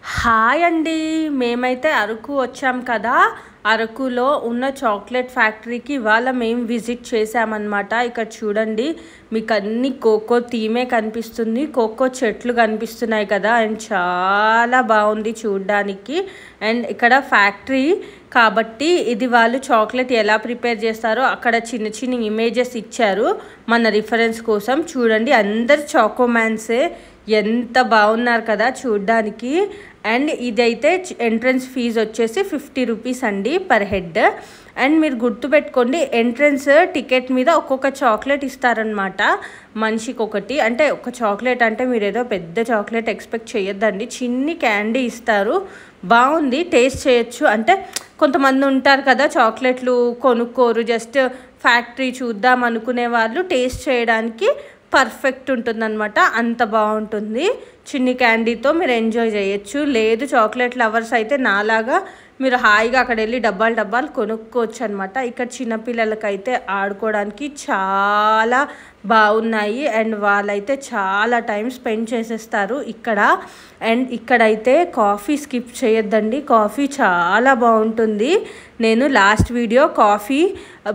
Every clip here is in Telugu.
హాయ్ అండి. మేమైతే అరకు వచ్చాం కదా. అరకులో ఉన్న చాక్లెట్ ఫ్యాక్టరీకి ఇవాళ మేము విజిట్ చేసామన్నమాట. ఇక్కడ చూడండి, మీకు అన్ని కోకో థీమే కనిపిస్తుంది. కోకో చెట్లు కనిపిస్తున్నాయి కదా, అండ్ చాలా బాగుంది చూడడానికి. అండ్ ఇక్కడ ఫ్యాక్టరీ కాబట్టి ఇది వాళ్ళు చాక్లెట్ ఎలా ప్రిపేర్ చేస్తారో అక్కడ చిన్న చిన్న ఇమేజెస్ ఇచ్చారు మన రిఫరెన్స్ కోసం. చూడండి, అందరు చాకోమ్యాన్సే, ఎంత బాగున్నారు కదా చూడ్డానికి. అండ్ ఇదైతే ఎంట్రన్స్ ఫీజు వచ్చేసి 50 రూపీస్ అండి పర్ హెడ్. అండ్ మీరు గుర్తుపెట్టుకోండి, ఎంట్రన్స్ టికెట్ మీద ఒక్కొక్క చాక్లెట్ ఇస్తారనమాట, మనిషికి ఒకటి. అంటే ఒక చాక్లెట్ అంటే మీరు ఏదో పెద్ద చాక్లెట్ ఎక్స్పెక్ట్ చేయొద్దండి, చిన్ని క్యాండీ ఇస్తారు. బాగుంది, టేస్ట్ చేయొచ్చు. అంటే కొంతమంది ఉంటారు కదా చాక్లెట్లు కొనుక్కోరు, జస్ట్ ఫ్యాక్టరీ చూద్దాం అనుకునే వాళ్ళు టేస్ట్ చేయడానికి పర్ఫెక్ట్ ఉంటుందన్నమాట. అంత బాగుంటుంది, చిన్ని క్యాండీతో మీరు ఎంజాయ్ చేయొచ్చు. లేదు చాక్లెట్ లవర్స్ అయితే నాలాగా మీరు హాయిగా అక్కడ వెళ్ళి డబ్బాలు కొనుక్కోవచ్చు అనమాట. ఇక్కడ చిన్నపిల్లలకైతే ఆడుకోవడానికి చాలా బాగున్నాయి. అండ్ వాళ్ళైతే చాలా టైం స్పెండ్ చేసేస్తారు ఇక్కడ. అండ్ ఇక్కడైతే కాఫీ స్కిప్ చేయొద్దండి, కాఫీ చాలా బాగుంటుంది. నేను లాస్ట్ వీడియో కాఫీ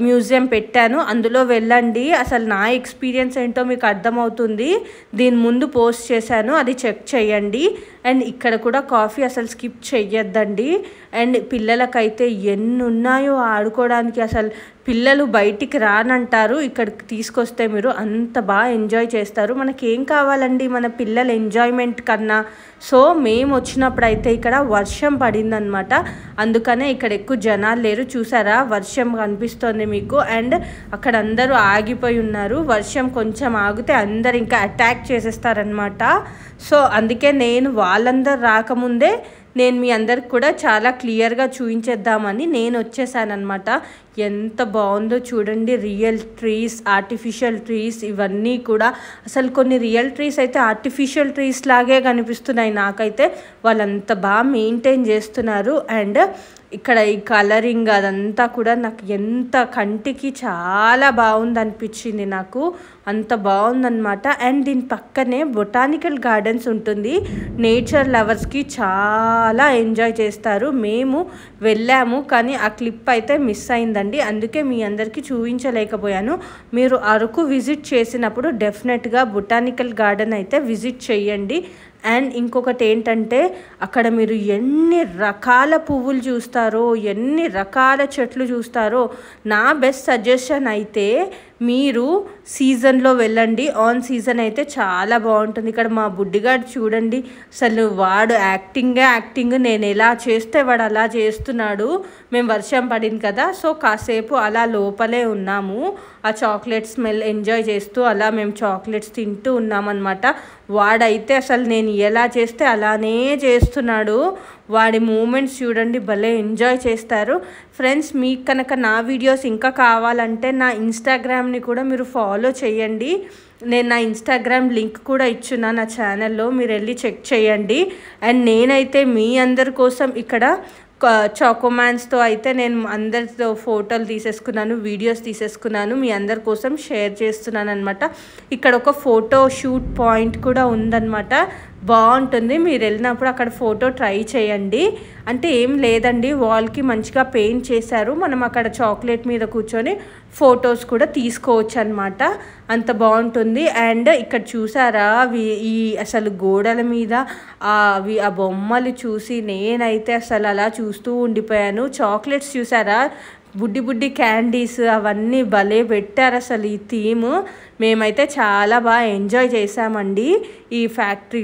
మ్యూజియం పెట్టాను, అందులో వెళ్ళండి. అసలు నా ఎక్స్పీరియన్స్ ఏంటో మీకు అర్థమవుతుంది. దీని ముందు పోస్ట్ చేశాను, అది చెక్ చేయండి. అండ్ ఇక్కడ కూడా కాఫీ అసలు స్కిప్ చెయ్యొద్దండి. అండ్ పిల్లలకైతే ఎన్ని ఉన్నాయో ఆడుకోవడానికి, అసలు పిల్లలు బయటికి రానంటారు ఇక్కడికి తీసుకొస్తే. మీరు అంత బాగా ఎంజాయ్ చేస్తారు. మనకేం కావాలండి మన పిల్లల ఎంజాయ్మెంట్ కన్నా. సో మేము వచ్చినప్పుడు అయితే ఇక్కడ వర్షం పడిందనమాట, అందుకనే ఇక్కడ ఎక్కువ జనాలు లేరు. చూసారా, వర్షం కనిపిస్తుంది మీకు. అండ్ అక్కడ అందరూ ఆగిపోయి ఉన్నారు. వర్షం కొంచెం ఆగితే అందరు ఇంకా అటాక్ చేసేస్తారనమాట. సో అందుకే నేను వాళ్ళందరూ రాకముందే నేను మీ అందరికి కూడా చాలా క్లియర్గా చూపించేద్దామని నేను వచ్చేసానమాట. ఎంత బాగుందో చూడండి, రియల్ ట్రీస్, ఆర్టిఫిషియల్ ట్రీస్, ఇవన్నీ కూడా. అసలు కొన్ని రియల్ ట్రీస్ అయితే ఆర్టిఫిషియల్ ట్రీస్ లాగే కనిపిస్తున్నాయి నాకైతే. వాళ్ళంత బాగా మెయింటైన్ చేస్తున్నారు. అండ్ ఇక్కడ ఈ కలరింగ్ అదంతా కూడా నాకు ఎంత కంటికి చాలా బాగుంది అనిపించింది నాకు, అంత బాగుందన్నమాట. అండ్ దీని పక్కనే బొటానికల్ గార్డెన్స్ ఉంటుంది. నేచర్ లవర్స్కి చాలా ఎంజాయ్ చేస్తారు. మేము వెళ్ళాము కానీ ఆ క్లిప్ అయితే మిస్ అయిందండి, అందుకే మీ అందరికీ చూపించలేకపోయాను. మీరు అరకు విజిట్ చేసినప్పుడు డెఫినెట్గా బొటానికల్ గార్డెన్ అయితే విజిట్ చేయండి. అండ్ ఇంకొకటి ఏంటంటే, అక్కడ మీరు ఎన్ని రకాల పువ్వులు చూస్తారో, ఎన్ని రకాల చెట్లు చూస్తారో. నా బెస్ట్ సజెషన్ అయితే మీరు సీజన్లో వెళ్ళండి. ఆన్ సీజన్ అయితే చాలా బాగుంటుంది. ఇక్కడ మా బుడ్డిగాడు చూడండి, అసలు వాడు యాక్టింగ్. నేను ఎలా చేస్తే వాడు అలా చేస్తున్నాడు. మేము వర్షం పడింది కదా, సో కాసేపు అలా లోపలే ఉన్నాము, ఆ చాక్లెట్ స్మెల్ ఎంజాయ్ చేస్తూ అలా మేము చాక్లెట్స్ తింటూ ఉన్నామన్నమాట. వాడైతే అసలు నేను ఎలా చేస్తే అలానే చేస్తున్నాడు. వాడి మూమెంట్స్ చూడండి, భలే ఎంజాయ్ చేస్తారు. ఫ్రెండ్స్, మీకు కనుక నా వీడియోస్ ఇంకా కావాలంటే నా ఇన్స్టాగ్రామ్ని కూడా మీరు ఫాలో చేయండి. నేను నా ఇన్స్టాగ్రామ్ లింక్ కూడా ఇచ్చున్నా నా ఛానల్లో, మీరు వెళ్ళి చెక్ చేయండి. అండ్ నేనైతే మీ అందరి కోసం ఇక్కడ చాకోమ్యాన్స్తో అయితే నేను అందరితో ఫోటోలు తీసేసుకున్నాను, వీడియోస్ తీసేసుకున్నాను, మీ అందరి కోసం షేర్ చేస్తున్నాను అనమాట. ఇక్కడ ఒక ఫోటో షూట్ పాయింట్ కూడా ఉందన్నమాట, బాగుంటుంది. మీరు వెళ్ళినప్పుడు అక్కడ ఫోటో ట్రై చేయండి. అంటే ఏం లేదండి, వాల్కి మంచిగా పెయింట్ చేశారు, మనం అక్కడ చాక్లెట్ మీద కూర్చొని ఫొటోస్ కూడా తీసుకోవచ్చు అనమాట, అంత బాగుంటుంది. అండ్ ఇక్కడ చూసారా, ఈ అసలు గోడల మీద ఆ బొమ్మలు చూసి నేనైతే అసలు అలా చూస్తూ ఉండిపోయాను. చాక్లెట్స్ చూసారా, బుడ్డి క్యాండీస్, అవన్నీ భలే పెట్టారు అసలు ఈ థీమ్. మేమైతే చాలా బాగా ఎంజాయ్ చేసామండి ఈ ఫ్యాక్టరీ.